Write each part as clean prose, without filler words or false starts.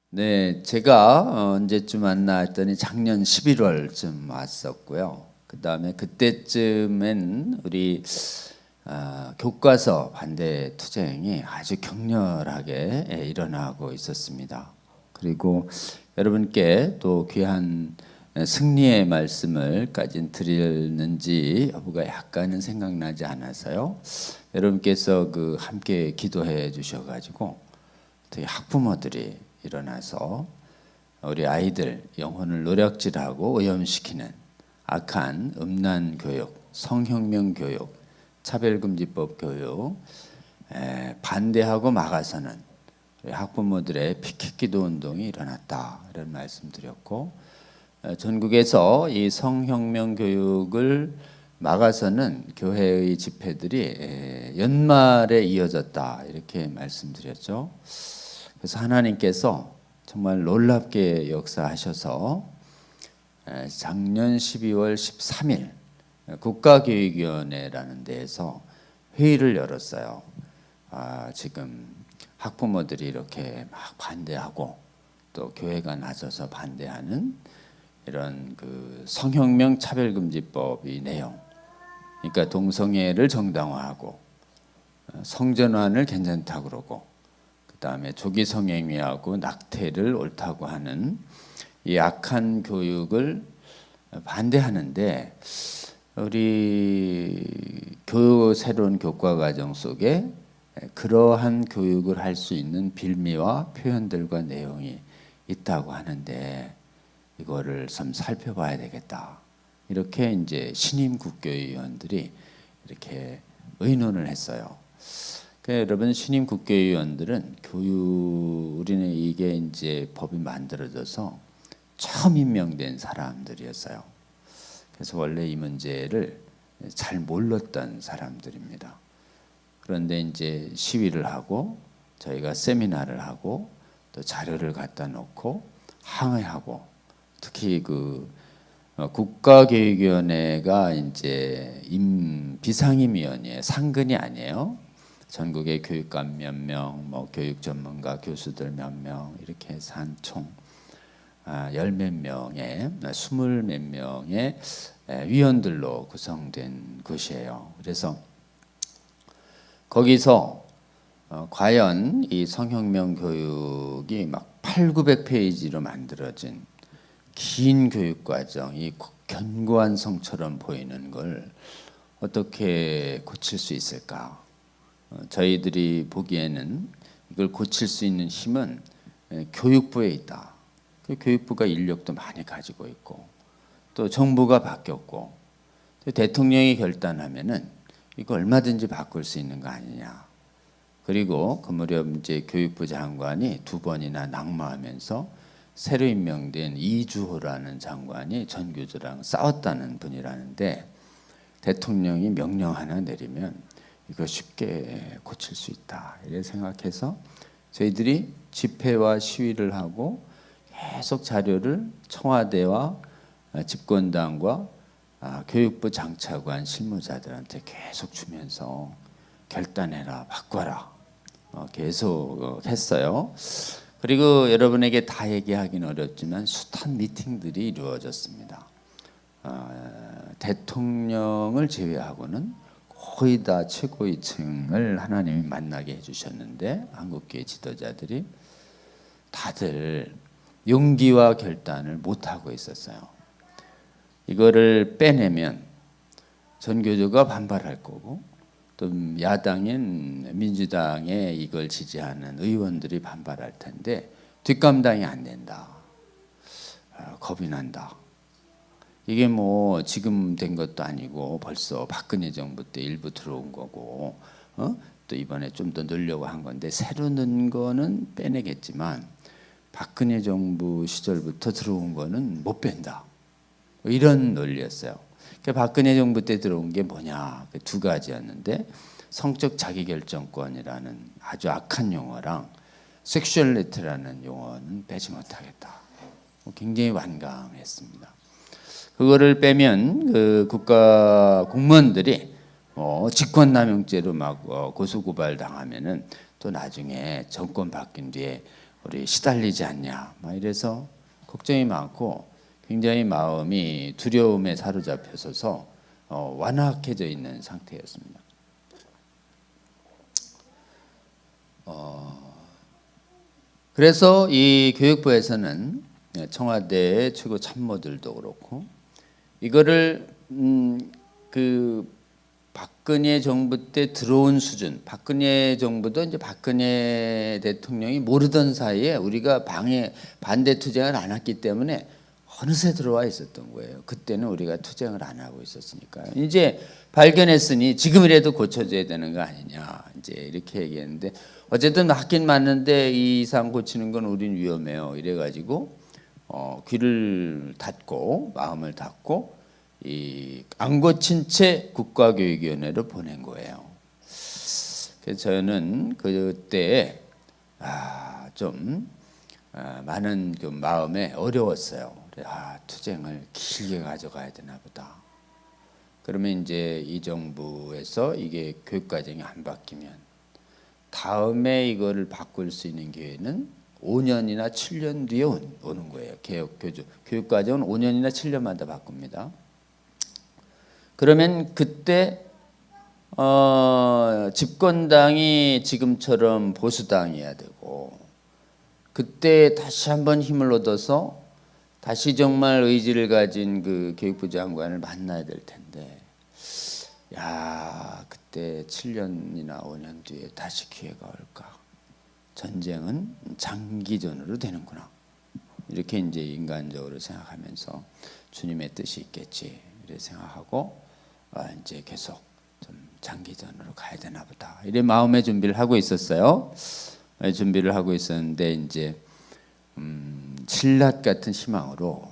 네, 제가 언제쯤 왔나 했더니 작년 11월쯤 왔었고요. 그 다음에 그때쯤엔 우리 교과서 반대 투쟁이 아주 격렬하게 일어나고 있었습니다. 그리고 여러분께 또 귀한 승리의 말씀을까지 드리는지 여부가 약간은 생각나지 않아서요. 여러분께서 함께 기도해 주셔가지고 특히 학부모들이 일어나서 우리 아이들 영혼을 노략질하고 오염시키는 악한 음란 교육, 성혁명 교육, 차별금지법 교육 반대하고 막아서는 우리 학부모들의 피켓기도 운동이 일어났다 이런 말씀드렸고, 전국에서 이 성혁명 교육을 막아서는 교회의 집회들이 연말에 이어졌다 이렇게 말씀드렸죠. 그래서 하나님께서 정말 놀랍게 역사하셔서 작년 12월 13일 국가교육위원회라는 데에서 회의를 열었어요. 지금 학부모들이 이렇게 막 반대하고 또 교회가 나서서 반대하는 이런 성혁명 차별금지법의 내용, 그러니까 동성애를 정당화하고 성전환을 괜찮다고 그러고 그다음에 조기 성행위하고 낙태를 옳다고 하는 이 악한 교육을 반대하는데, 우리 새로운 교과 과정 속에 그러한 교육을 할 수 있는 빌미와 표현들과 내용이 있다고 하는데 이거를 좀 살펴봐야 되겠다. 이렇게 이제 신임 국교위원들이 이렇게 의논을 했어요. 여러분, 신임 국회의원들은 우리는 이게 이제 법이 만들어져서 처음 임명된 사람들이었어요. 그래서 원래 이 문제를 잘 몰랐던 사람들입니다. 그런데 이제 시위를 하고 저희가 세미나를 하고 또 자료를 갖다 놓고 항의하고, 특히 국가교육위원회가 이제 비상임위원회 상근이 아니에요. 전국의 교육감 몇 명, 교육 전문가 교수들 몇 명 이렇게 해서 한 총 열 몇 명의 20 몇 명의 위원들로 구성된 곳이에요. 그래서 거기서 과연 이 성혁명 교육이 막 800~900페이지로 만들어진 긴 교육과정, 이 견고한 성처럼 보이는 걸 어떻게 고칠 수 있을까? 저희들이 보기에는 이걸 고칠 수 있는 힘은 교육부에 있다. 교육부가 인력도 많이 가지고 있고 또 정부가 바뀌었고 또 대통령이 결단하면은 이거 얼마든지 바꿀 수 있는 거 아니냐. 그리고 그 무렵 이제 교육부 장관이 2번이나 낙마하면서 새로 임명된 이주호라는 장관이 전 교조랑 싸웠다는 분이라는데, 대통령이 명령 하나 내리면 이거 쉽게 고칠 수 있다 이렇게 생각해서 저희들이 집회와 시위를 하고 계속 자료를 청와대와 집권당과 교육부 장차관 실무자들한테 계속 주면서 결단해라, 바꿔라 계속 했어요. 그리고 여러분에게 다 얘기하기는 어렵지만 숱한 미팅들이 이루어졌습니다. 대통령을 제외하고는 거의 다 최고위층을 하나님이 만나게 해주셨는데, 한국교회 지도자들이 다들 용기와 결단을 못하고 있었어요. 이거를 빼내면 전교조가 반발할 거고 또 야당인 민주당에 이걸 지지하는 의원들이 반발할 텐데 뒷감당이 안 된다. 겁이 난다. 이게 지금 된 것도 아니고 벌써 박근혜 정부 때 일부 들어온 거고 또 이번에 좀 더 넣으려고 한 건데 새로 넣은 거는 빼내겠지만 박근혜 정부 시절부터 들어온 거는 못 뺀다. 이런 논리였어요. 박근혜 정부 때 들어온 게 뭐냐, 2가지였는데 성적 자기결정권이라는 아주 악한 용어랑 섹슈얼리티라는 용어는 빼지 못하겠다. 굉장히 완강했습니다. 그거를 빼면 국가 공무원들이 직권남용죄로 막 고소고발 당하면은 또 나중에 정권 바뀐 뒤에 우리 시달리지 않냐 막 이래서 걱정이 많고 굉장히 마음이 두려움에 사로잡혀서서 완악해져 있는 상태였습니다. 그래서 이 교육부에서는 청와대 최고 참모들도 그렇고 이거를 그 박근혜 정부 때 들어온 수준, 박근혜 정부도 이제 박근혜 대통령이 모르던 사이에 우리가 반대 투쟁을 안 했기 때문에 어느새 들어와 있었던 거예요. 그때는 우리가 투쟁을 안 하고 있었으니까요. 이제 발견했으니 지금이라도 고쳐줘야 되는 거 아니냐 이제 이렇게 얘기했는데 어쨌든 맞긴 맞는데 이 이상 고치는 건 우린 위험해요. 이래가지고 귀를 닫고 마음을 닫고 이 안 고친 채 국가교육위원회로 보낸 거예요. 그래서 저는 그때 좀 많은 그 마음에 어려웠어요. 투쟁을 길게 가져가야 되나 보다. 그러면 이제 이 정부에서 이게 교육과정이 안 바뀌면 다음에 이거를 바꿀 수 있는 기회는 5년이나 7년 뒤에 오는 거예요. 교육과정은 5년이나 7년마다 바꿉니다. 그러면 그때 집권당이 지금처럼 보수당이어야 되고 그때 다시 한번 힘을 얻어서 다시 정말 의지를 가진 그 교육부 장관을 만나야 될 텐데 그때 7년이나 5년 뒤에 다시 기회가 올까? 전쟁은 장기전으로 되는구나. 이렇게 이제 인간적으로 생각하면서 주님의 뜻이 있겠지 이렇게 생각하고 이제 계속 좀 장기전으로 가야 되나 보다. 이래 마음의 준비를 하고 있었어요. 준비를 하고 있었는데 이제 신라 같은 희망으로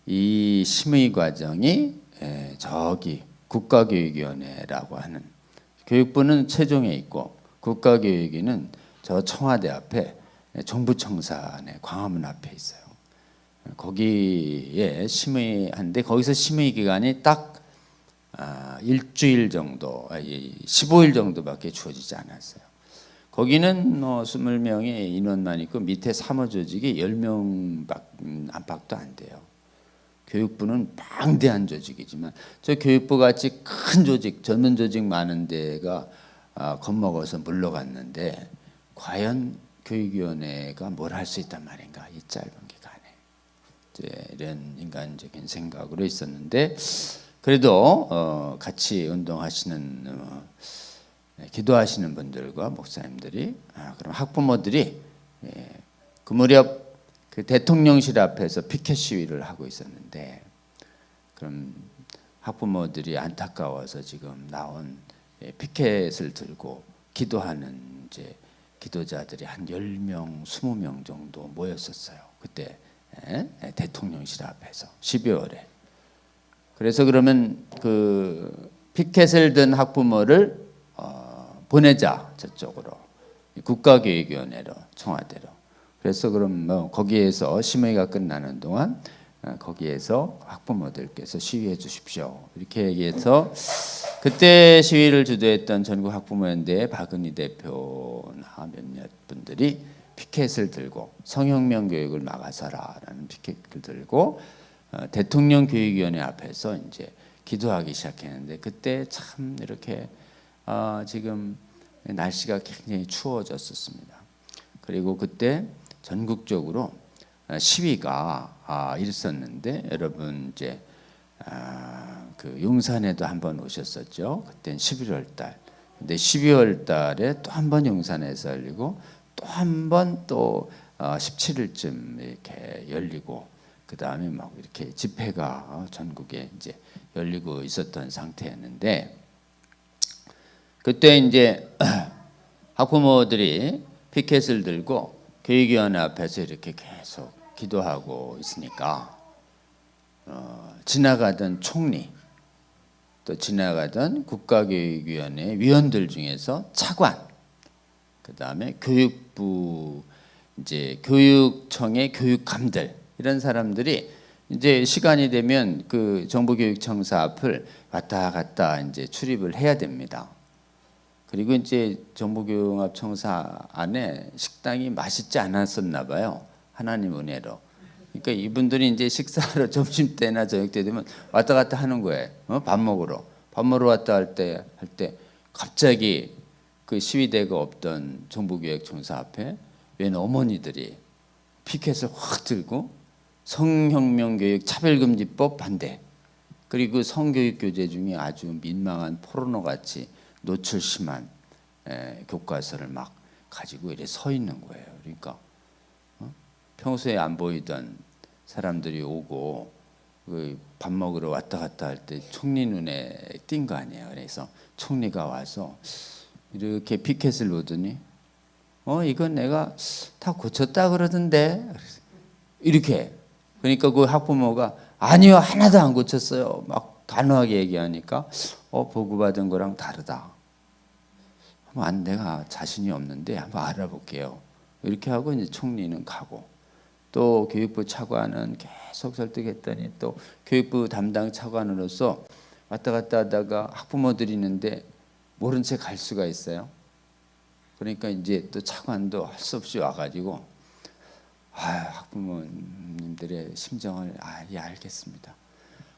이 심의 과정이 저기 국가교육위원회라고 하는 교육부는 최종에 있고 국가교육위는 저 청와대 앞에 정부청산의 광화문 앞에 있어요. 거기에 심의한데 거기서 심의 기간이 딱 일주일 정도, 15일 정도밖에 주어지지 않았어요. 거기는 20명의 인원만 있고 밑에 사무조직이 10명 안팎도 안 돼요. 교육부는 방대한 조직이지만 저 교육부 같이 큰 조직, 전문 조직 많은 데가 겁먹어서 물러갔는데 과연 교육위원회가 뭘 할 수 있단 말인가 이 짧은 기간에 이제 이런 인간적인 생각으로 있었는데 그래도 같이 운동하시는 기도하시는 분들과 목사님들이 그럼 학부모들이 그 무렵 그 대통령실 앞에서 피켓 시위를 하고 있었는데 그럼 학부모들이 안타까워서 지금 나온 피켓을 들고 기도하는 이제 기도자들이 한 10명, 20명 정도 모였었어요. 그때 대통령실 앞에서 12월에. 그래서 그러면 그 피켓을 든 학부모를 보내자 저쪽으로 국가교육위원회로 청와대로. 그래서 그럼 거기에서 심의가 끝나는 동안 거기에서 학부모들께서 시위해 주십시오. 이렇게 얘기해서 그때 시위를 주도했던 전국 학부모연대 박은희 대표나 몇몇 분들이 피켓을 들고 성혁명 교육을 막아서라라는 피켓을 들고 대통령 교육위원회 앞에서 이제 기도하기 시작했는데 그때 참 이렇게 지금 날씨가 굉장히 추워졌었습니다. 그리고 그때 전국적으로 시위가 있었는데 여러분 이제 그 용산에도 한번 오셨었죠. 그때는 11월 달. 근데 12월 달에 또 한 번 용산에서 열리고 또 한 번 또 17일쯤 이렇게 열리고 그 다음에 막 이렇게 집회가 전국에 이제 열리고 있었던 상태였는데 그때 이제 학부모들이 피켓을 들고 교육위원회 앞에서 이렇게 계속 기도하고 있으니까 지나가던 총리 또 지나가던 국가교육위원회 위원들 중에서 차관 그 다음에 교육부 이제 교육청의 교육감들 이런 사람들이 이제 시간이 되면 그 정부교육청사 앞을 왔다 갔다 이제 출입을 해야 됩니다. 그리고 이제 정보교육청사 안에 식당이 맛있지 않았었나 봐요. 하나님 은혜로. 그러니까 이분들이 이제 식사하러 점심 때나 저녁 때 되면 왔다 갔다 하는 거예요. 밥 먹으러. 밥 먹으러 왔다 할 때 갑자기 그 시위대가 없던 정보교육청사 앞에 웬 어머니들이 피켓을 확 들고 성혁명교육 차별금지법 반대, 그리고 성교육 교재 중에 아주 민망한 포르노같이 노출 심한 교과서를 막 가지고 이렇게 서 있는 거예요. 그러니까 평소에 안 보이던 사람들이 오고 밥 먹으러 왔다 갔다 할 때 총리 눈에 띈 거 아니에요. 그래서 총리가 와서 이렇게 피켓을 놓더니 이건 내가 다 고쳤다 그러던데 이렇게. 그러니까 그 학부모가 아니요, 하나도 안 고쳤어요 막 단호하게 얘기하니까 보고받은 거랑 다르다. 내가 자신이 없는데 한번 알아볼게요. 이렇게 하고 이제 총리는 가고, 또 교육부 차관은 계속 설득했더니 또 교육부 담당 차관으로서 왔다 갔다 하다가 학부모들이 있는데 모른 채 갈 수가 있어요. 그러니까 이제 또 차관도 할 수 없이 와가지고 학부모님들의 심정을 예, 알겠습니다.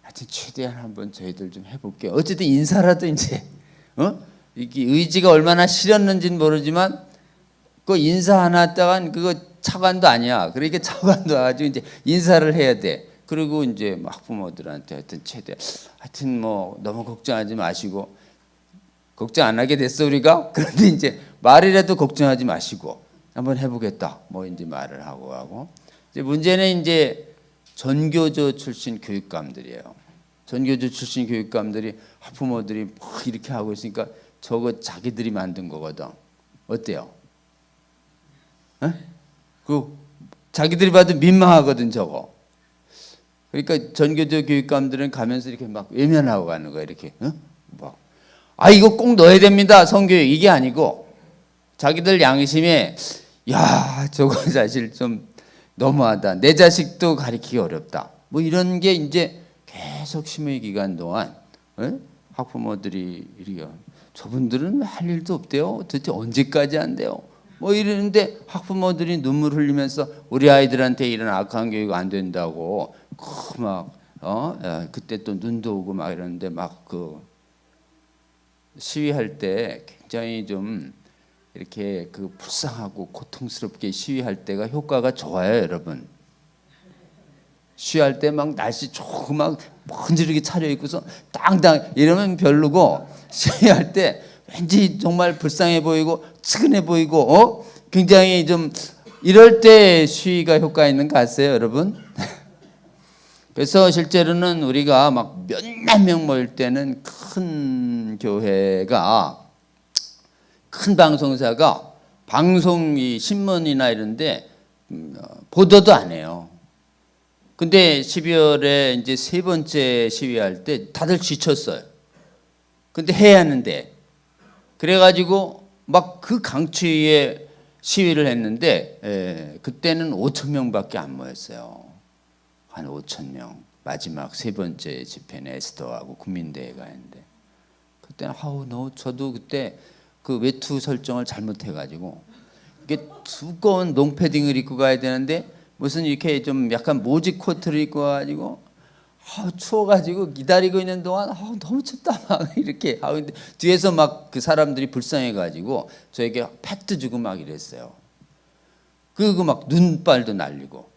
하여튼 최대한 한번 저희들 좀 해볼게요. 어쨌든 인사라도 이제 이게 의지가 얼마나 실었는지는 모르지만 그 인사 하나 했다간 그거 차관도 아니야. 그러니까 차관도 와가지고 이제 인사를 해야 돼. 그리고 이제 학부모들한테 하여튼 뭐 너무 걱정하지 마시고, 걱정 안 하게 됐어 우리가. 그런데 이제 말이라도 걱정하지 마시고 한번 해보겠다. 뭐 이제 말을 하고 이제 문제는 이제 전교조 출신 교육감들이에요. 전교조 출신 교육감들이 학부모들이 막 이렇게 하고 있으니까 저거 자기들이 만든 거거든. 어때요? 그 자기들이 봐도 민망하거든 저거. 그러니까 전교조 교육감들은 가면서 이렇게 막 외면하고 가는 거야. 이렇게 이거 꼭 넣어야 됩니다 성교육, 이게 아니고 자기들 양심에 저거 사실 좀 너무하다, 내 자식도 가르치기 어렵다, 뭐 이런 게 이제 계속 심의 기간 동안 학부모들이 이래요. 저분들은 할 일도 없대요. 도대체 언제까지 한대요? 뭐 이러는데 학부모들이 눈물 흘리면서 우리 아이들한테 이런 악한 교육 안 된다고 그때 또 눈도 오고 막 이러는데 막 그 시위할 때 굉장히 좀 이렇게 그 불쌍하고 고통스럽게 시위할 때가 효과가 좋아요, 여러분. 시위할 때 막 날씨 좋고 막 번지르게 차려입고서 땅땅 이러면 별로고, 시위할 때 왠지 정말 불쌍해 보이고 측은해 보이고 굉장히 좀 이럴 때 시위가 효과 있는 거 아세요, 여러분? 그래서 실제로는 우리가 막 몇만 명 모일 때는 큰 교회가, 큰 방송사가 방송이 신문이나 이런데 보도도 안 해요. 근데 12월에 이제 세 번째 시위할 때 다들 지쳤어요. 근데 해야 하는데, 그래가지고 막 그 강추위에 시위를 했는데 그때는 5천 명밖에 안 모였어요. 한 5천 명. 마지막 세 번째 집회는 에스더하고 국민대회가 했는데, 그때는 저도 그때 그 외투 설정을 잘못해가지고 이게 두꺼운 롱패딩을 입고 가야 되는데 무슨 이렇게 좀 약간 모지 코트를 입고 가지고 추워가지고 기다리고 있는 동안 너무 춥다 막 이렇게 하고 있는데 뒤에서 막 그 사람들이 불쌍해가지고 저에게 팩트 주고 막 이랬어요. 그리고 막 눈발도 날리고,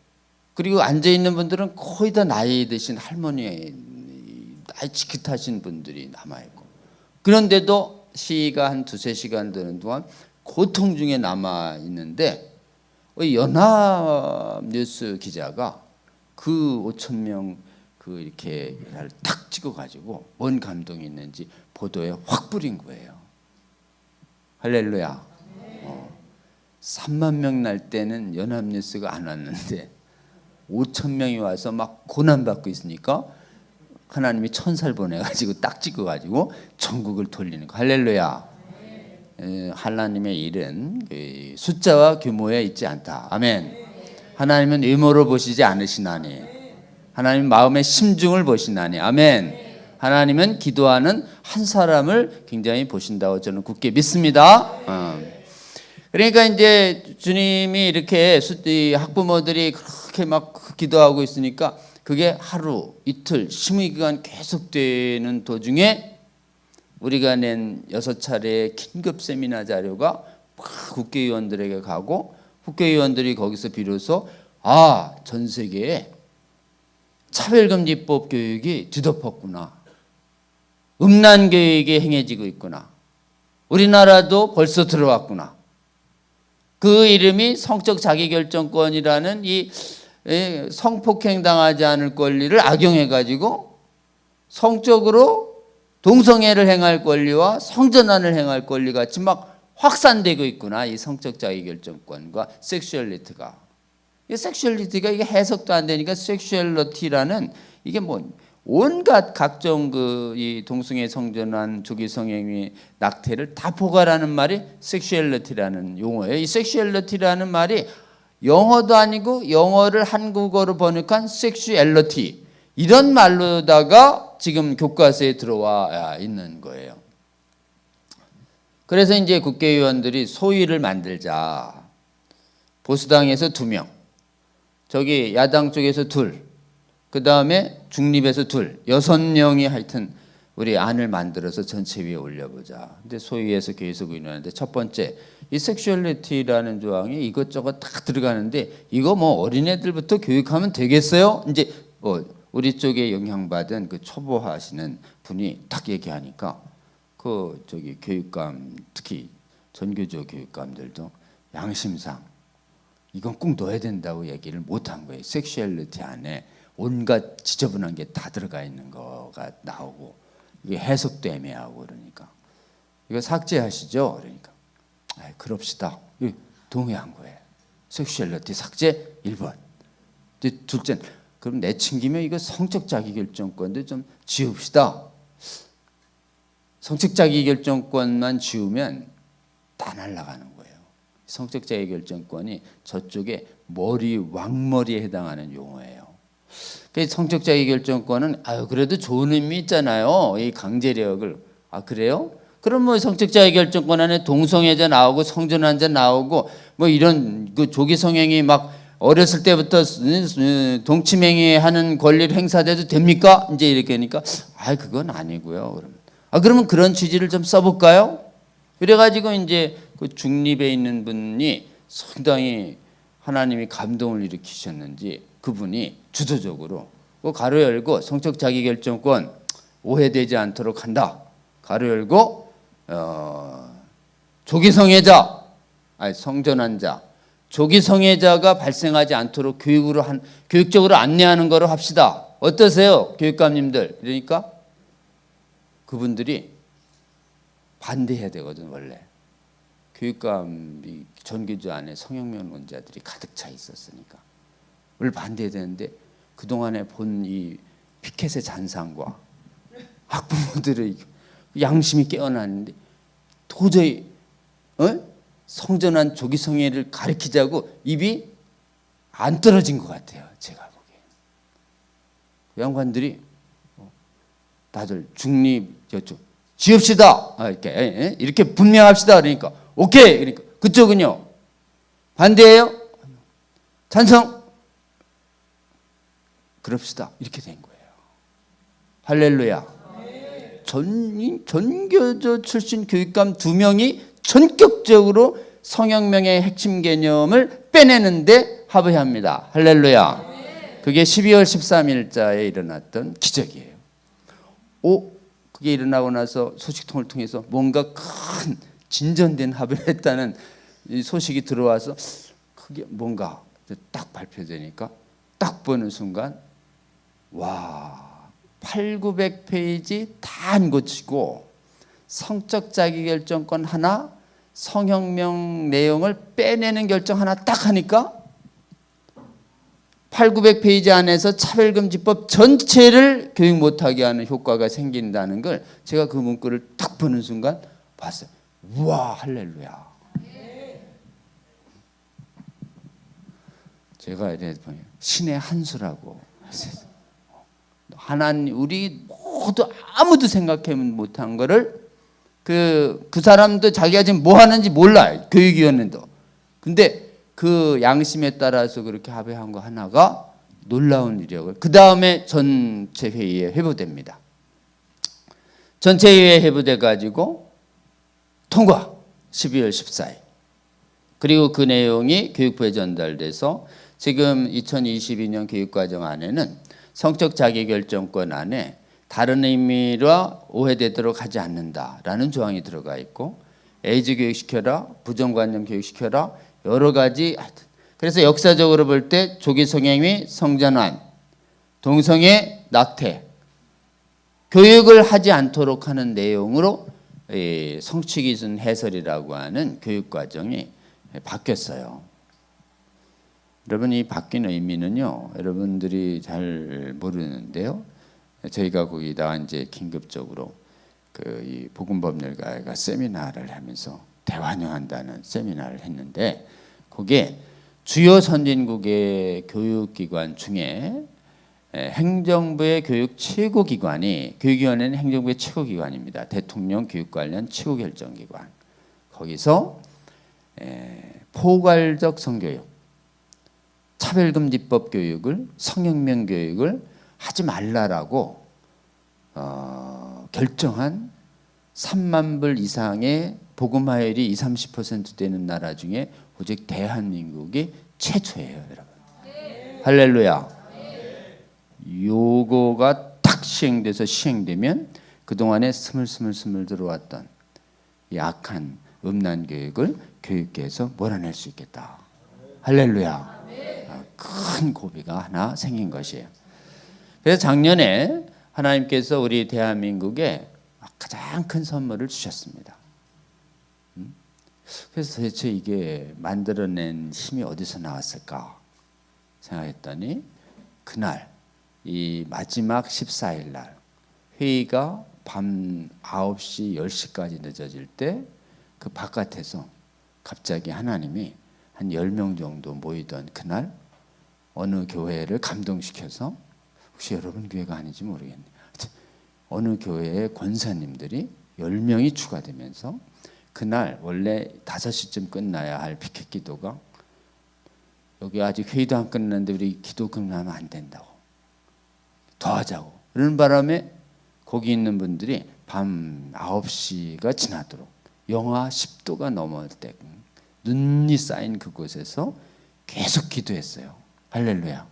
그리고 앉아 있는 분들은 거의 다 나이 드신 할머니, 나이 지긋하신 분들이 남아 있고, 그런데도 시위가 한 2-3시간 되는 동안 고통 중에 남아 있는데 연합뉴스 기자가 그 5천 명 그 이렇게 탁 찍어가지고 뭔 감동이 있는지 보도에 확 뿌린 거예요. 할렐루야. 3만 명 날 때는 연합뉴스가 안 왔는데 5천 명이 와서 막 고난받고 있으니까 하나님이 천사를 보내가지고 딱 찍어가지고 전국을 돌리는 거. 할렐루야. 하나님의 일은 숫자와 규모에 있지 않다. 아멘. 하나님은 의모로 보시지 않으시나니, 하나님 마음의 심중을 보시나니. 아멘. 하나님은 기도하는 한 사람을 굉장히 보신다고 저는 굳게 믿습니다. 그러니까 이제 주님이 이렇게 학부모들이 그렇게 막 기도하고 있으니까 그게 하루, 이틀, 심의기간 계속되는 도중에 우리가 낸 6차례의 긴급 세미나 자료가 막 국회의원들에게 가고 국회의원들이 거기서 비로소 전 세계에 차별금지법 교육이 뒤덮었구나. 음란 교육이 행해지고 있구나. 우리나라도 벌써 들어왔구나. 그 이름이 성적 자기결정권이라는 이 성폭행 당하지 않을 권리를 악용해가지고 성적으로 동성애를 행할 권리와 성전환을 행할 권리 같이 막 확산되고 있구나. 이 성적 자기결정권과 섹슈얼리티가. 이 섹슈얼리티가 이게 해석도 안 되니까 섹슈얼리티라는 이게 뭐 온갖 각종 이 동성애 성전환 조기 성행위 낙태를 다 포괄하는 말이 섹슈얼리티라는 용어예요. 이 섹슈얼리티라는 말이 영어도 아니고 영어를 한국어로 번역한 섹슈얼리티 이런 말로다가 지금 교과서에 들어와 있는 거예요. 그래서 이제 국회의원들이 소위를 만들자. 보수당에서 2명, 저기 야당 쪽에서 2, 그 다음에 중립에서 2, 6명이 하여튼 우리 안을 만들어서 전체위에 올려보자. 근데 소위에서 계속 의논하는데 첫 번째 이 섹슈얼리티라는 조항이 이것저것 다 들어가는데 이거 뭐 어린애들부터 교육하면 되겠어요? 이제 우리 쪽에 영향받은 그 초보하시는 분이 딱 얘기하니까 그 저기 교육감 특히 전교조 교육감들도 양심상 이건 꼭 넣어야 된다고 얘기를 못한 거예요. 섹슈얼리티 안에 온갖 지저분한 게 다 들어가 있는 거가 나오고 이게 해석도 애매하고 그러니까 이거 삭제하시죠. 그러니까 그럽시다. 동의한 거예요. 섹슈얼리티 삭제 1번. 둘째는 그럼 내친기면 이거 성적 자기결정권도 좀 지웁시다. 성적 자기결정권만 지우면 다 날아가는 거예요. 성적 자기결정권이 저쪽에 왕머리에 해당하는 용어예요. 성적 자기결정권은 그래도 좋은 의미 있잖아요. 이 강제력을. 그래요? 그럼 뭐 성적 자기결정권 안에 동성애자 나오고 성전환자 나오고 뭐 이런 그 조기 성행위 막 어렸을 때부터 동침행위 하는 권리를 행사돼도 됩니까? 이제 이렇게 하니까 그건 아니고요. 그러면 그런 취지를 좀 써볼까요? 그래가지고 이제 그 중립에 있는 분이 상당히 하나님이 감동을 일으키셨는지 그분이 주도적으로 가로 열고 성적 자기결정권 오해되지 않도록 한다. 가로 열고 조기 성애자, 성전환자, 조기 성애자가 발생하지 않도록 교육적으로 안내하는 거로 합시다. 어떠세요, 교육감님들? 그러니까 그분들이 반대해야 되거든. 원래 교육감이 전교조 안에 성형명론자들이 가득 차 있었으니까 원래 반대해야 되는데 그동안에 본 이 피켓의 잔상과 학부모들의 양심이 깨어나는데 도저히 성전환 조기 성애를 가르치자고 입이 안 떨어진 것 같아요. 제가 보기에 그 양반들이 다들 중립 저쪽 지읍시다. 이렇게 분명합시다. 그러니까 오케이. 그러니까 그쪽은요 반대예요? 찬성? 그럽시다. 이렇게 된 거예요. 할렐루야. 전교조 출신 교육감 2명이 전격적으로 성혁명의 핵심 개념을 빼내는데 합의합니다. 할렐루야. 그게 12월 13일자에 일어났던 기적이에요. 그게 일어나고 나서 소식통을 통해서 뭔가 큰 진전된 합의를 했다는 이 소식이 들어와서 그게 뭔가 딱 발표되니까 딱 보는 순간 8,900페이지 다 안 고치고 성적 자기결정권 하나, 성혁명 내용을 빼내는 결정 하나 딱 하니까 8,900페이지 안에서 차별금지법 전체를 교육 못하게 하는 효과가 생긴다는 걸 제가 그 문구를 딱 보는 순간 봤어요. 우와, 할렐루야. 제가 이래 보면 신의 한 수라고. 하나님, 우리 아무도 생각해 못한 거를 그 사람도 자기가 지금 뭐 하는지 몰라요. 교육위원회도. 근데 그 양심에 따라서 그렇게 합의한 거 하나가 놀라운 일이에요. 그 다음에 전체 회의에 회부됩니다. 전체 회의에 회부돼 가지고 통과. 12월 14일. 그리고 그 내용이 교육부에 전달돼서 지금 2022년 교육과정 안에는 성적 자기결정권 안에 다른 의미로 오해되도록 하지 않는다라는 조항이 들어가 있고, 에이즈 교육시켜라, 부정관념 교육시켜라, 여러 가지. 그래서 역사적으로 볼 때 조기 성행위, 성전환, 동성애, 낙태, 교육을 하지 않도록 하는 내용으로 성취기준 해설이라고 하는 교육과정이 바뀌었어요. 여러분, 이 바뀐 의미는요, 여러분들이 잘 모르는데요. 저희가 거기다가 이제 긴급적으로 이 복음법률가가 세미나를 하면서 대환영한다는 세미나를 했는데, 거기에 주요 선진국의 교육기관 중에 행정부의 교육 최고기관이, 교육위원회는 행정부의 최고기관입니다. 대통령 교육 관련 최고결정기관. 거기서 포괄적 성교육, 차별금지법 교육을, 성혁명 교육을 하지 말라라고 결정한 3만 불 이상의 복음화율이 20-30% 되는 나라 중에 오직 대한민국이 최초예요, 여러분. 할렐루야. 요거가 딱 시행되면 그동안에 스물스물 들어왔던 이 악한 음란 교육을 교육계에서 몰아낼 수 있겠다. 할렐루야. 큰 고비가 하나 생긴 것이에요. 그래서 작년에 하나님께서 우리 대한민국에 가장 큰 선물을 주셨습니다. 그래서 도대체 이게 만들어낸 힘이 어디서 나왔을까 생각했더니, 그날 이 마지막 14일 날 회의가 밤 9시 10시까지 늦어질 때 그 바깥에서 갑자기 하나님이 한 10명 정도 모이던 그날 어느 교회를 감동시켜서, 혹시 여러분 교회가 아닌지 모르겠네요. 어느 교회의 권사님들이 10명이 추가되면서 그날 원래 5시쯤 끝나야 할 피켓 기도가, 여기 아직 회의도 안 끝났는데 우리 기도 끝나면 안 된다고, 더 하자고. 그러는 바람에 거기 있는 분들이 밤 9시가 지나도록 영하 10도가 넘을 때 눈이 쌓인 그곳에서 계속 기도했어요. 할렐루야.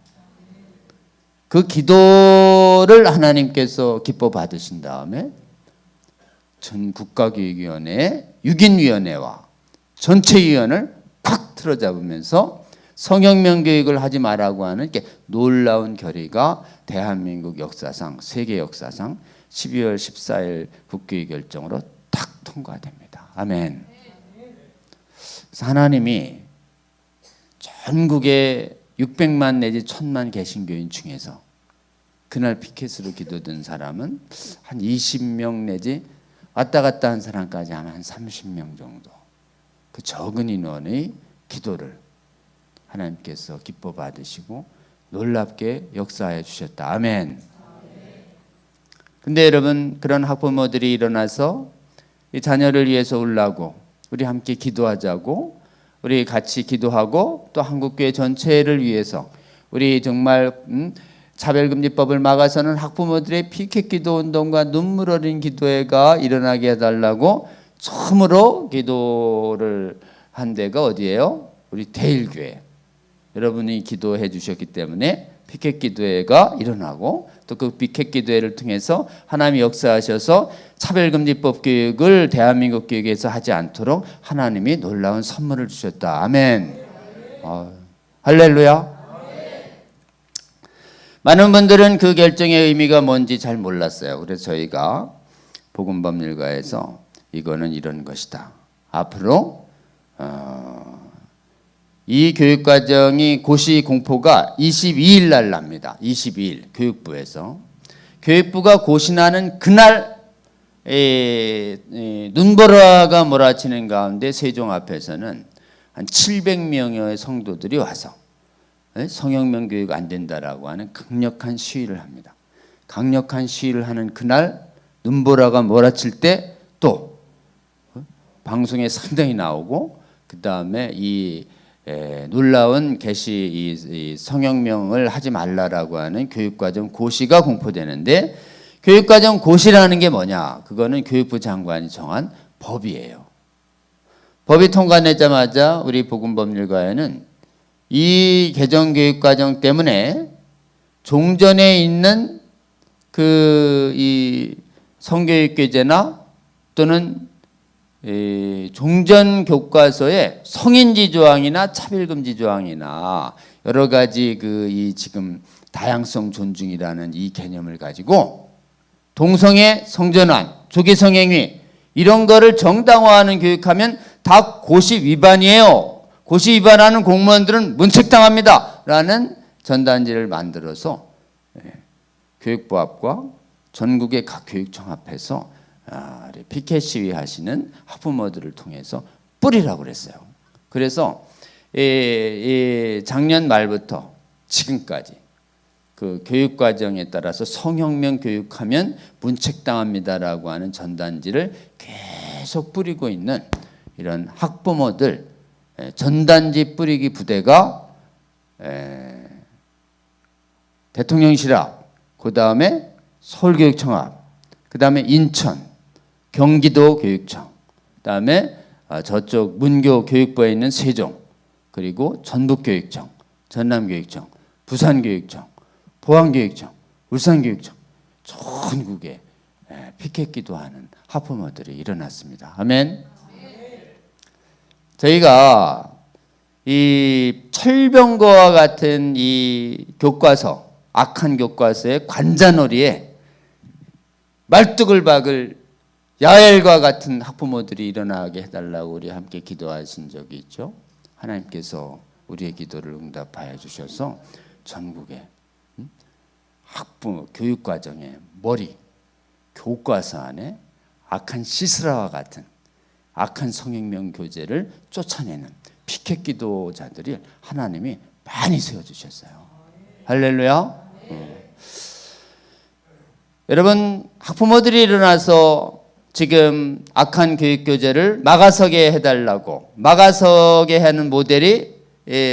그 기도를 하나님께서 기뻐 받으신 다음에 전 국가교육위원회 6인위원회와 전체위원을 콱 틀어잡으면서 성혁명 교육을 하지 말라고 하는 이렇게 놀라운 결의가 대한민국 역사상, 세계 역사상 12월 14일 국교의 결정으로 탁 통과됩니다. 아멘. 그래서 하나님이 전국에 600만 내지 1000만 개신교인 중에서 그날 피켓으로 기도든 사람은 한 20명 내지 왔다 갔다 한 사람까지 하면 한 30명 정도, 그 적은 인원의 기도를 하나님께서 기뻐 받으시고 놀랍게 역사해 주셨다. 아멘. 근데 여러분, 그런 학부모들이 일어나서 이 자녀를 위해서 울라고, 우리 함께 기도하자고, 우리 같이 기도하고, 또 한국교회 전체를 위해서 우리 정말 차별금지법을 막아서는 학부모들의 피켓 기도 운동과 눈물 어린 기도회가 일어나게 해달라고 처음으로 기도를 한 데가 어디예요? 우리 대일교회. 여러분이 기도해 주셨기 때문에 피켓 기도회가 일어나고, 또 그 피켓 기도회를 통해서 하나님이 역사하셔서 차별금지법 교육을 대한민국 교육에서 하지 않도록 하나님이 놀라운 선물을 주셨다. 아멘. 할렐루야. 많은 분들은 그 결정의 의미가 뭔지 잘 몰랐어요. 그래서 저희가 복음법률가에서 이거는 이런 것이다. 앞으로 이 교육과정이 고시 공포가 22일 날 납니다. 22일 교육부에서. 교육부가 고시나는 그날 눈보라가 몰아치는 가운데 세종 앞에서는 한 700명의 성도들이 와서 성혁명 교육 안 된다라고 하는 강력한 시위를 합니다. 강력한 시위를 하는 그날 눈보라가 몰아칠 때 또 방송에 상당히 나오고, 그 다음에 이 놀라운 계시 이 성혁명을 하지 말라라고 하는 교육과정 고시가 공포되는데, 교육과정 고시라는 게 뭐냐? 그거는 교육부 장관이 정한 법이에요. 법이 통과되자마자 우리 복음법률과에는 이 개정교육과정 때문에 종전에 있는 이 성교육교재나 또는 종전 교과서에 성인지 조항이나 차별금지 조항이나 여러 가지 이 지금 다양성 존중이라는 이 개념을 가지고 동성애, 성전환, 조기 성행위 이런 거를 정당화하는 교육하면 다 고시 위반이에요. 고시 위반하는 공무원들은 문책당합니다. 라는 전단지를 만들어서 교육부 앞과 전국의 각 교육청 앞에서 피켓 시위 하시는 학부모들을 통해서 뿌리라고 그랬어요. 그래서 작년 말부터 지금까지 그 교육과정에 따라서 성혁명 교육하면 문책당합니다라고 하는 전단지를 계속 뿌리고 있는 이런 학부모들 전단지 뿌리기 부대가 대통령실 앞, 그 다음에 서울교육청 앞, 그 다음에 인천, 경기도 교육청, 그 다음에 저쪽 문교 교육부에 있는 세종, 그리고 전북교육청, 전남교육청, 부산교육청, 포항교육청, 울산교육청, 전국에 피켓 기도하는 학부모들이 일어났습니다. 아멘. 저희가 이 철병거와 같은 이 교과서, 악한 교과서의 관자놀이에 말뚝을 박을 야엘과 같은 학부모들이 일어나게 해달라고 우리 함께 기도하신 적이 있죠. 하나님께서 우리의 기도를 응답하여 주셔서 전국에 학부모 교육과정의 머리, 교과서 안에 악한 시스라와 같은 악한 성혁명 교재를 쫓아내는 피켓 기도자들이 하나님이 많이 세워주셨어요. 할렐루야. 여러분, 학부모들이 일어나서 지금 악한 교육 교재를 막아서게 해달라고, 막아서게 하는 모델이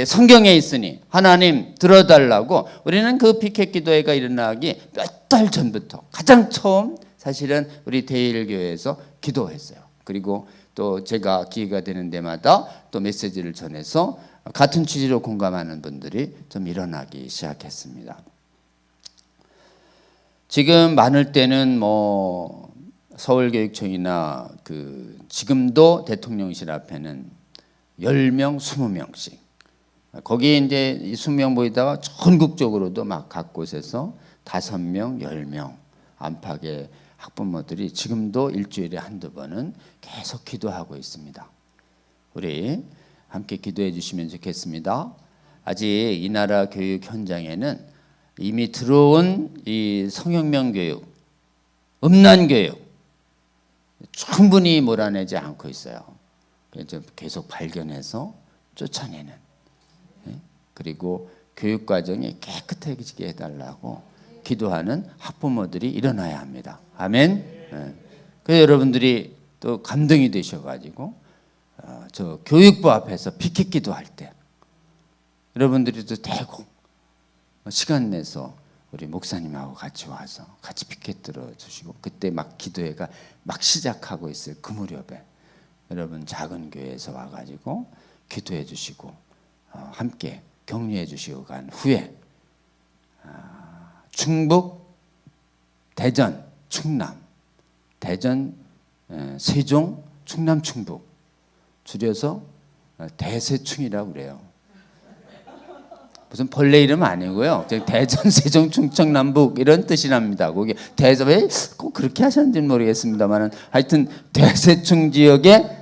성경에 있으니 하나님 들어달라고 우리는 그 피켓 기도회가 일어나기 몇 달 전부터 가장 처음 사실은 우리 대일교회에서 기도했어요. 그리고 또 제가 기회가 되는 데마다 또 메시지를 전해서 같은 취지로 공감하는 분들이 좀 일어나기 시작했습니다. 지금 많을 때는 뭐 서울교육청이나 지금도 대통령실 앞에는 10명, 20명씩 거기 이제 20명 보이다가 전국적으로도 막 각 곳에서 5명, 10명 안팎의 학부모들이 지금도 일주일에 한두 번은 계속 기도하고 있습니다. 우리 함께 기도해 주시면 좋겠습니다. 아직 이 나라 교육 현장에는 이미 들어온 이 성혁명 교육, 음란 교육 충분히 몰아내지 않고 있어요. 그래서 계속 발견해서 쫓아내는, 그리고 교육 과정이 깨끗해지게 해달라고 기도하는 학부모들이 일어나야 합니다. 아멘. 그래서 여러분들이 또 감동이 되셔가지고 저 교육부 앞에서 피켓 기도할 때 여러분들이 또 대고 시간 내서 우리 목사님하고 같이 와서 같이 피켓 들어주시고, 그때 막 기도회가 막 시작하고 있을 그 무렵에 여러분 작은 교회에서 와가지고 기도해 주시고 함께 격려해 주시고 간 후에 충북, 대전, 충남, 대전, 세종, 충남, 충북 줄여서 대세충이라고 그래요. 무슨 벌레 이름 아니고요. 대전, 세종, 충청, 남북 이런 뜻이랍니다. 거기 왜 꼭 그렇게 하셨는지는 모르겠습니다만 하여튼 대세충 지역의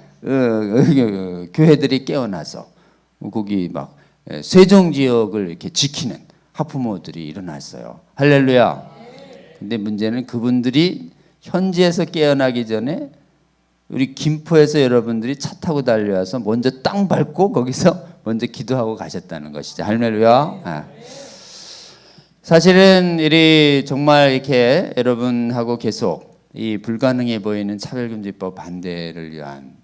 교회들이 깨어나서 거기 막 세종 지역을 이렇게 지키는 학부모들이 일어났어요. 할렐루야. 근데 문제는 그분들이 현지에서 깨어나기 전에 우리 김포에서 여러분들이 차 타고 달려와서 먼저 땅 밟고 거기서 먼저 기도하고 가셨다는 것이죠. 할렐루야. 사실은 이 정말 이렇게 여러분하고 계속 이 불가능해 보이는 차별금지법 반대를 위한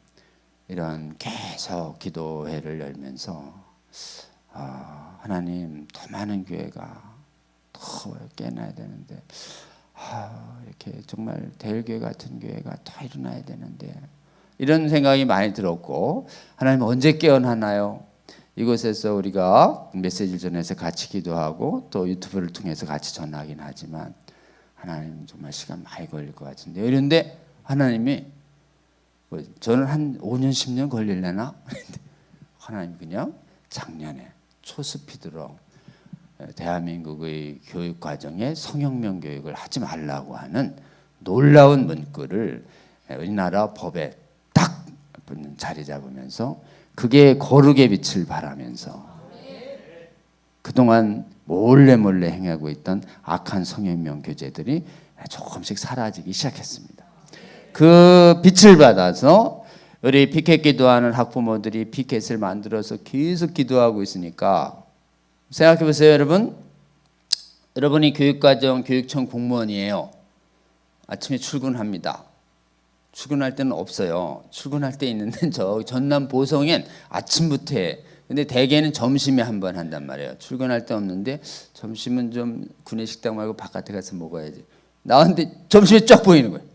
이런 계속 기도회를 열면서 하나님 더 많은 교회가 더 깨어나야 되는데 이렇게 정말 대일교회 같은 교회가 더 일어나야 되는데 이런 생각이 많이 들었고 하나님 언제 깨어나나요? 이곳에서 우리가 메시지를 전해서 같이 기도하고 또 유튜브를 통해서 같이 전하긴 하지만 하나님 정말 시간 많이 걸릴 것 같은데요. 이런데 하나님이 저는 한 5년 10년 걸릴래나? 하나님 그냥 작년에 초스피드로 대한민국의 교육 과정에 성혁명 교육을 하지 말라고 하는 놀라운 문구를 우리나라 법에 딱 자리 잡으면서 그게 거룩의 빛을 발하면서 그동안 몰래 행하고 있던 악한 성혁명 교제들이 조금씩 사라지기 시작했습니다. 그 빛을 받아서 우리 피켓 기도하는 학부모들이 피켓을 만들어서 계속 기도하고 있으니까 생각해 보세요, 여러분. 여러분이 교육과정 교육청 공무원이에요. 아침에 출근합니다. 출근할 때는 없어요. 출근할 때 있는데 저 전남 보성엔 아침부터 해. 근데 대개는 점심에 한 번 한단 말이에요. 출근할 때 없는데 점심은 좀 구내식당 말고 바깥에 가서 먹어야지. 나왔는데 점심이 쫙 보이는 거예요.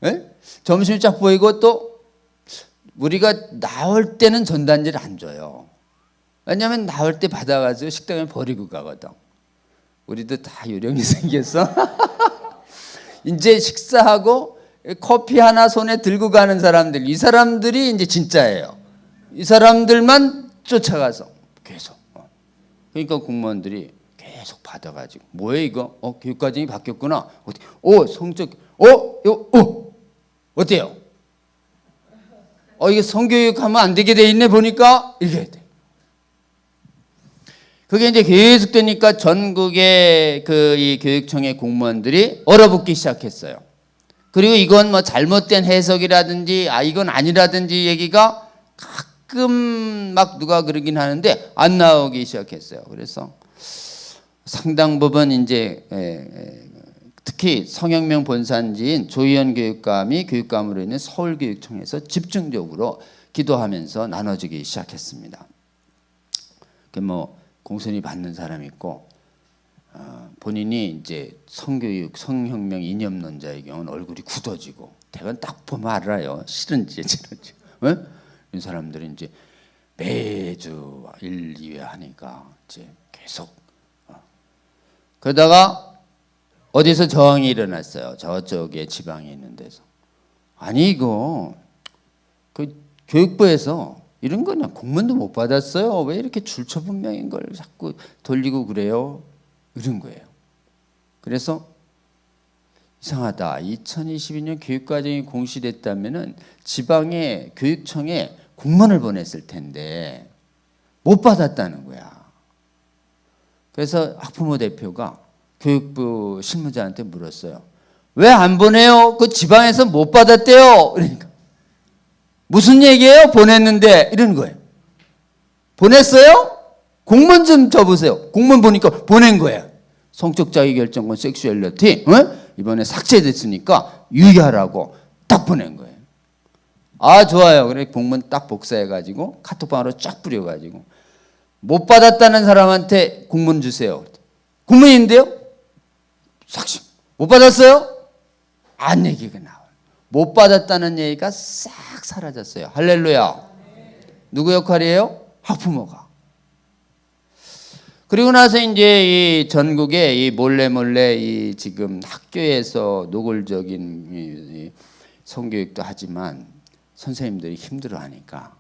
네? 점심이 쫙 보이고 또 우리가 나올 때는 전단지를 안 줘요. 왜냐하면 나올 때 받아가지고 식당에 버리고 가거든. 우리도 다 요령이 생겼어. 이제 식사하고 커피 하나 손에 들고 가는 사람들, 이 사람들이 이제 진짜예요. 이 사람들만 쫓아가서 계속. 그러니까 공무원들이 계속 받아가지고 뭐예요 이거? 교육과정이 바뀌었구나. 성적. 어때요? 이게 성교육하면 안 되게 돼 있네 보니까 이렇게 돼. 그게 이제 계속 되니까 전국의 이 교육청의 공무원들이 얼어붙기 시작했어요. 그리고 이건 뭐 잘못된 해석이라든지 이건 아니라든지 얘기가 가끔 막 누가 그러긴 하는데 안 나오기 시작했어요. 그래서 상당 부분 이제 특히 성혁명 본산지인 조희연 교육감이 교육감으로 있는 서울교육청에서 집중적으로 기도하면서 나눠주기 시작했습니다. 뭐 공선이 받는 사람이 있고 본인이 이제 성교육, 성혁명 이념론자의 경우는 얼굴이 굳어지고 대건 딱 보면 알아요. 싫은지 싫은지. 이 사람들이 이제 매주 1, 2회 하니까 이제 계속 그러다가 어디서 저항이 일어났어요. 저쪽에 지방에 있는 데서. 아니 이거 그 교육부에서 이런 거냐 공문도 못 받았어요. 왜 이렇게 출처분명인 걸 자꾸 돌리고 그래요? 이런 거예요. 그래서 이상하다. 2022년 교육과정이 공시됐다면은 지방의 교육청에 공문을 보냈을 텐데 못 받았다는 거야. 그래서 학부모 대표가 교육부 실무자한테 물었어요. 왜 안 보내요? 그 지방에서 못 받았대요. 그러니까 무슨 얘기예요? 보냈는데 이러는 거예요. 보냈어요? 공문 좀 줘보세요. 공문 보니까 보낸 거예요. 성적 자기결정권 섹슈얼리티 이번에 삭제됐으니까 유의하라고 딱 보낸 거예요. 좋아요. 그래 공문 딱 복사해가지고 카톡방으로 쫙 뿌려가지고 못 받았다는 사람한테 공문 주세요. 공문인데요? 삭제. 못 받았어요? 안 얘기가 나와요. 못 받았다는 얘기가 싹 사라졌어요. 할렐루야. 누구 역할이에요? 학부모가. 그리고 나서 이제 이 전국에 이 몰래 이 지금 학교에서 노골적인 이 성교육도 하지만 선생님들이 힘들어하니까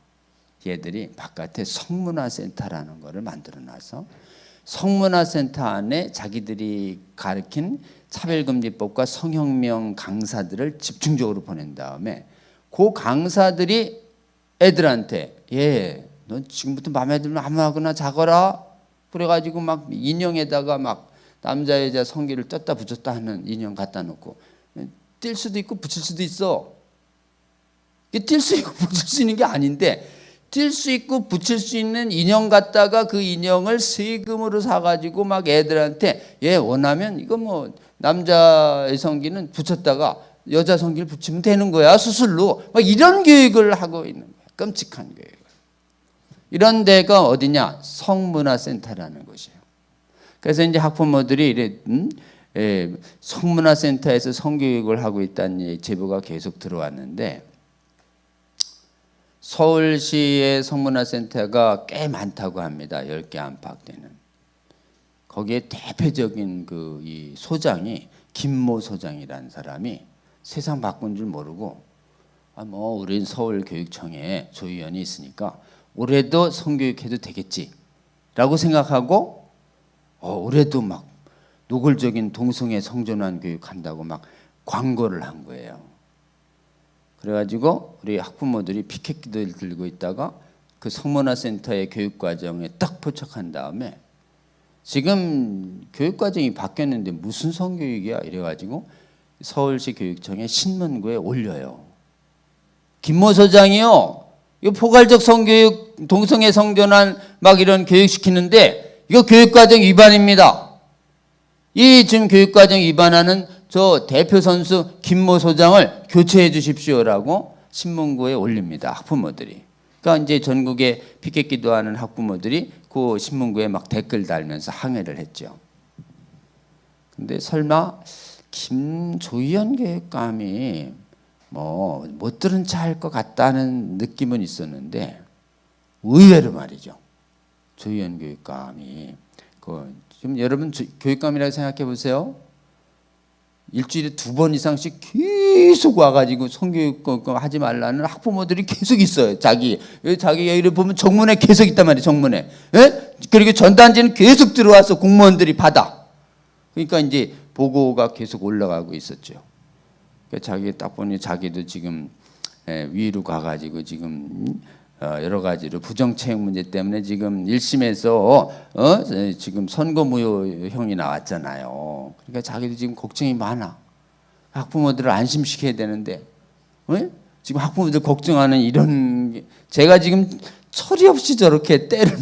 얘들이 바깥에 성문화센터라는 거를 만들어놔서 성문화센터 안에 자기들이 가르친 차별금지법과 성혁명 강사들을 집중적으로 보낸 다음에 그 강사들이 애들한테 너 지금부터 마음에 들면 아무거나 작어라. 그래가지고 막 인형에다가 막 남자 여자 성기를 떴다 붙였다 하는 인형 갖다 놓고 뛸 수도 있고 붙일 수도 있어. 뛸 수 있고 붙일 수 있는 게 아닌데 뛸 수 있고 붙일 수 있는 인형 갖다가 그 인형을 세금으로 사가지고 막 애들한테 얘 원하면 이거 뭐 남자의 성기는 붙였다가 여자 성기를 붙이면 되는 거야 수술로. 막 이런 교육을 하고 있는 거야. 끔찍한 교육을. 이런 데가 어디냐? 성문화센터라는 곳이에요. 그래서 이제 학부모들이 이래 성문화센터에서 성교육을 하고 있다는 제보가 계속 들어왔는데 서울시의 성문화센터가 꽤 많다고 합니다. 10개 안팎 되는. 거기에 대표적인 이 소장이 김모 소장이라는 사람이 세상 바꾼 줄 모르고 뭐 우린 서울교육청에 조의원이 있으니까 올해도 성교육해도 되겠지라고 생각하고 올해도 막 노골적인 동성애 성전환 교육한다고 막 광고를 한 거예요. 그래가지고 우리 학부모들이 피켓기를 들고 있다가 그 성문화센터의 교육과정에 딱 포착한 다음에 지금 교육과정이 바뀌었는데 무슨 성교육이야 이래가지고 서울시 교육청에 신문고에 올려요. 김모 소장이요. 이거 포괄적 성교육, 동성애 성전환 막 이런 교육시키는데 이거 교육과정 위반입니다. 이 지금 교육과정 위반하는 저 대표 선수 김모 소장을 교체해 주십시오라고 신문고에 올립니다. 학부모들이. 그러니까 이제 전국에 피켓 기도하는 학부모들이 그 신문고에 막 댓글 달면서 항의를 했죠. 근데 설마 조희연 교육감이 뭐 못 들은 체 할 것 같다는 느낌은 있었는데 의외로 말이죠. 조희연 교육감이 지금 여러분 교육감이라고 생각해 보세요. 일주일에 2번 이상씩 계속 와가지고 성교육 하지 말라는 학부모들이 계속 있어요. 자기가 이래 보면 정문에 계속 있단 말이에요. 정문에. 예? 그리고 전단지는 계속 들어와서 공무원들이 받아. 그러니까 이제 보고가 계속 올라가고 있었죠. 자기 딱 보니 자기도 지금 위로 가가지고 지금 여러 가지로 부정체육 문제 때문에 지금 1심에서 지금 선고무효형이 나왔잖아요. 그러니까 자기도 지금 걱정이 많아. 학부모들을 안심시켜야 되는데 지금 학부모들 걱정하는 이런 게 제가 지금 처리 없이 저렇게 때를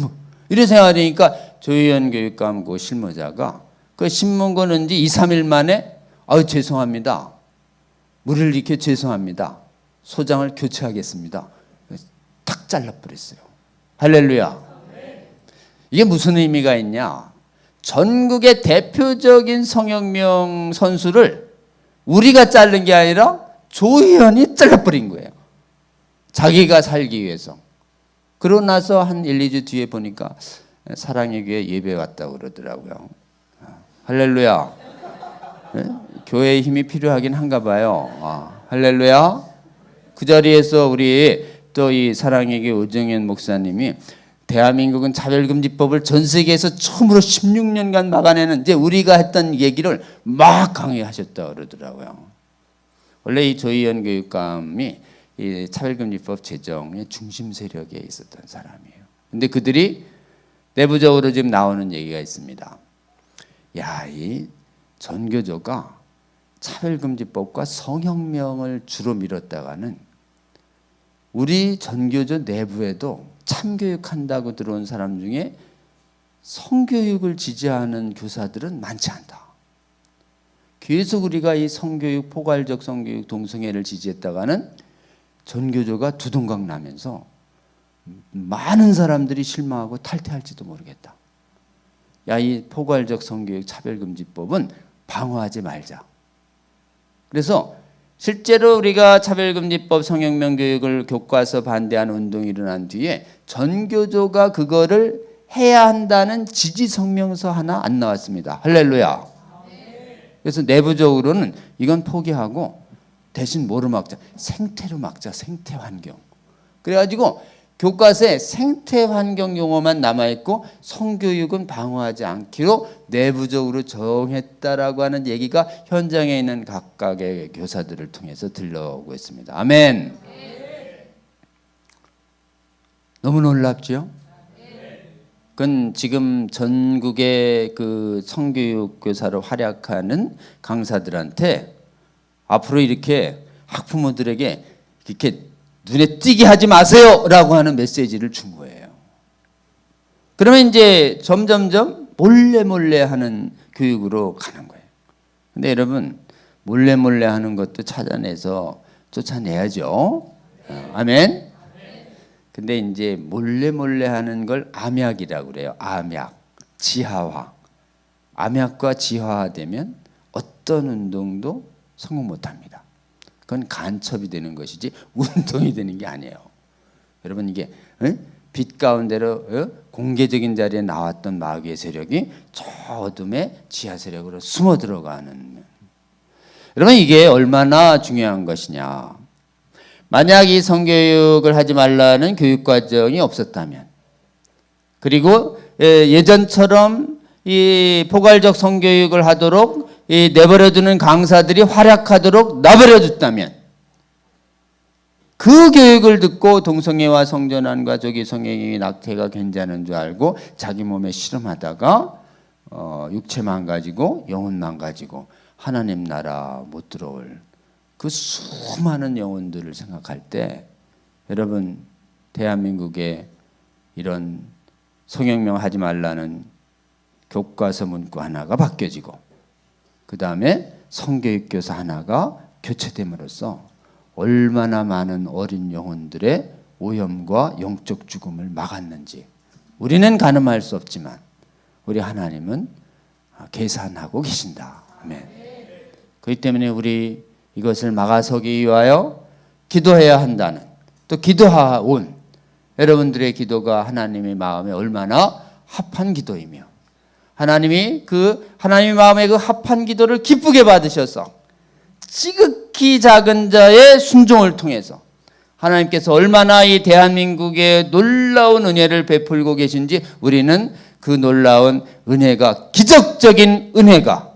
이런 생각하니까 조희연 교육감 그 실무자가 그 신문고는 지 2, 3일 만에 죄송합니다. 무리를 일으켜 죄송합니다. 소장을 교체하겠습니다. 탁 잘라버렸어요. 할렐루야. 이게 무슨 의미가 있냐? 전국의 대표적인 성혁명 선수를 우리가 자른 게 아니라 조희연이 잘라버린 거예요. 자기가 살기 위해서. 그러고 나서 한 1, 2주 뒤에 보니까 사랑의 교회 예배 왔다고 그러더라고요. 할렐루야. 네? 교회의 힘이 필요하긴 한가 봐요. 할렐루야. 그 자리에서 우리 또 이 사랑의 교회 오정현 목사님이 대한민국은 차별금지법을 전 세계에서 처음으로 16년간 막아내는 이제 우리가 했던 얘기를 막 강의하셨다 그러더라고요. 원래 이 조희연 교육감이 이 차별금지법 제정의 중심 세력에 있었던 사람이에요. 근데 그들이 내부적으로 지금 나오는 얘기가 있습니다. 이 전교조가 차별금지법과 성혁명을 주로 밀었다가는 우리 전교조 내부에도 참교육한다고 들어온 사람 중에 성교육을 지지하는 교사들은 많지 않다. 계속 우리가 이 성교육, 포괄적 성교육, 동성애를 지지했다가는 전교조가 두동강 나면서 많은 사람들이 실망하고 탈퇴할지도 모르겠다. 이 포괄적 성교육 차별금지법은 방어하지 말자. 그래서 실제로 우리가 차별금지법 성혁명 교육을 교과서 반대한 운동이 일어난 뒤에 전교조가 그거를 해야 한다는 지지 성명서 하나 안 나왔습니다. 할렐루야. 그래서 내부적으로는 이건 포기하고 대신 뭐로 막자? 생태로 막자. 생태 환경. 그래가지고 교과서에 생태 환경 용어만 남아있고 성교육은 방어하지 않기로 내부적으로 정했다라고 하는 얘기가 현장에 있는 각각의 교사들을 통해서 들려오고 있습니다. 아멘. 너무 놀랍죠? 그건 지금 전국의 그 성교육 교사로 활약하는 강사들한테 앞으로 이렇게 학부모들에게 이렇게 눈에 띄게 하지 마세요라고 하는 메시지를 준 거예요. 그러면 이제 점점점 몰래 하는 교육으로 가는 거예요. 근데 여러분, 몰래 하는 것도 찾아내서 쫓아내야죠. 아멘. 근데 이제 몰래 하는 걸 암약이라고 그래요. 암약, 지하화. 암약과 지하화되면 어떤 운동도 성공 못합니다. 그건 간첩이 되는 것이지 운동이 되는 게 아니에요. 여러분, 이게 빛 가운데로 공개적인 자리에 나왔던 마귀의 세력이 저 어둠의 지하 세력으로 숨어 들어가는. 여러분, 이게 얼마나 중요한 것이냐. 만약 이 성교육을 하지 말라는 교육과정이 없었다면, 그리고 예전처럼 이 포괄적 성교육을 하도록 내버려두는 강사들이 활약하도록 놔버려줬다면, 그 교육을 듣고 동성애와 성전환과 조기 성행위 낙태가 괜찮은 줄 알고 자기 몸에 실험하다가 육체만 가지고 영혼만 가지고 하나님 나라 못 들어올 그 수많은 영혼들을 생각할 때, 여러분, 대한민국에 이런 성혁명 하지 말라는 교과서 문구 하나가 바뀌어지고, 그 다음에 성교육교사 하나가 교체됨으로써 얼마나 많은 어린 영혼들의 오염과 영적 죽음을 막았는지 우리는 가늠할 수 없지만 우리 하나님은 계산하고 계신다. 아멘. 그렇기 때문에 우리 이것을 막아서기 위하여 기도해야 한다는, 또 기도하온 여러분들의 기도가 하나님의 마음에 얼마나 합한 기도이며, 하나님이 하나님의 마음에 그 합한 기도를 기쁘게 받으셔서 지극히 작은 자의 순종을 통해서 하나님께서 얼마나 이 대한민국에 놀라운 은혜를 베풀고 계신지, 우리는 그 놀라운 은혜가, 기적적인 은혜가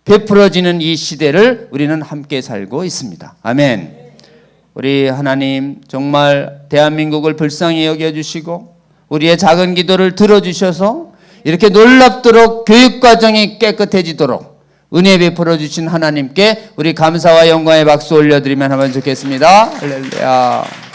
베풀어지는 이 시대를 우리는 함께 살고 있습니다. 아멘. 우리 하나님, 정말 대한민국을 불쌍히 여겨주시고 우리의 작은 기도를 들어주셔서 이렇게 놀랍도록 교육과정이 깨끗해지도록 은혜 베풀어 주신 하나님께 우리 감사와 영광의 박수 올려드리면 하면 좋겠습니다. 할렐루야.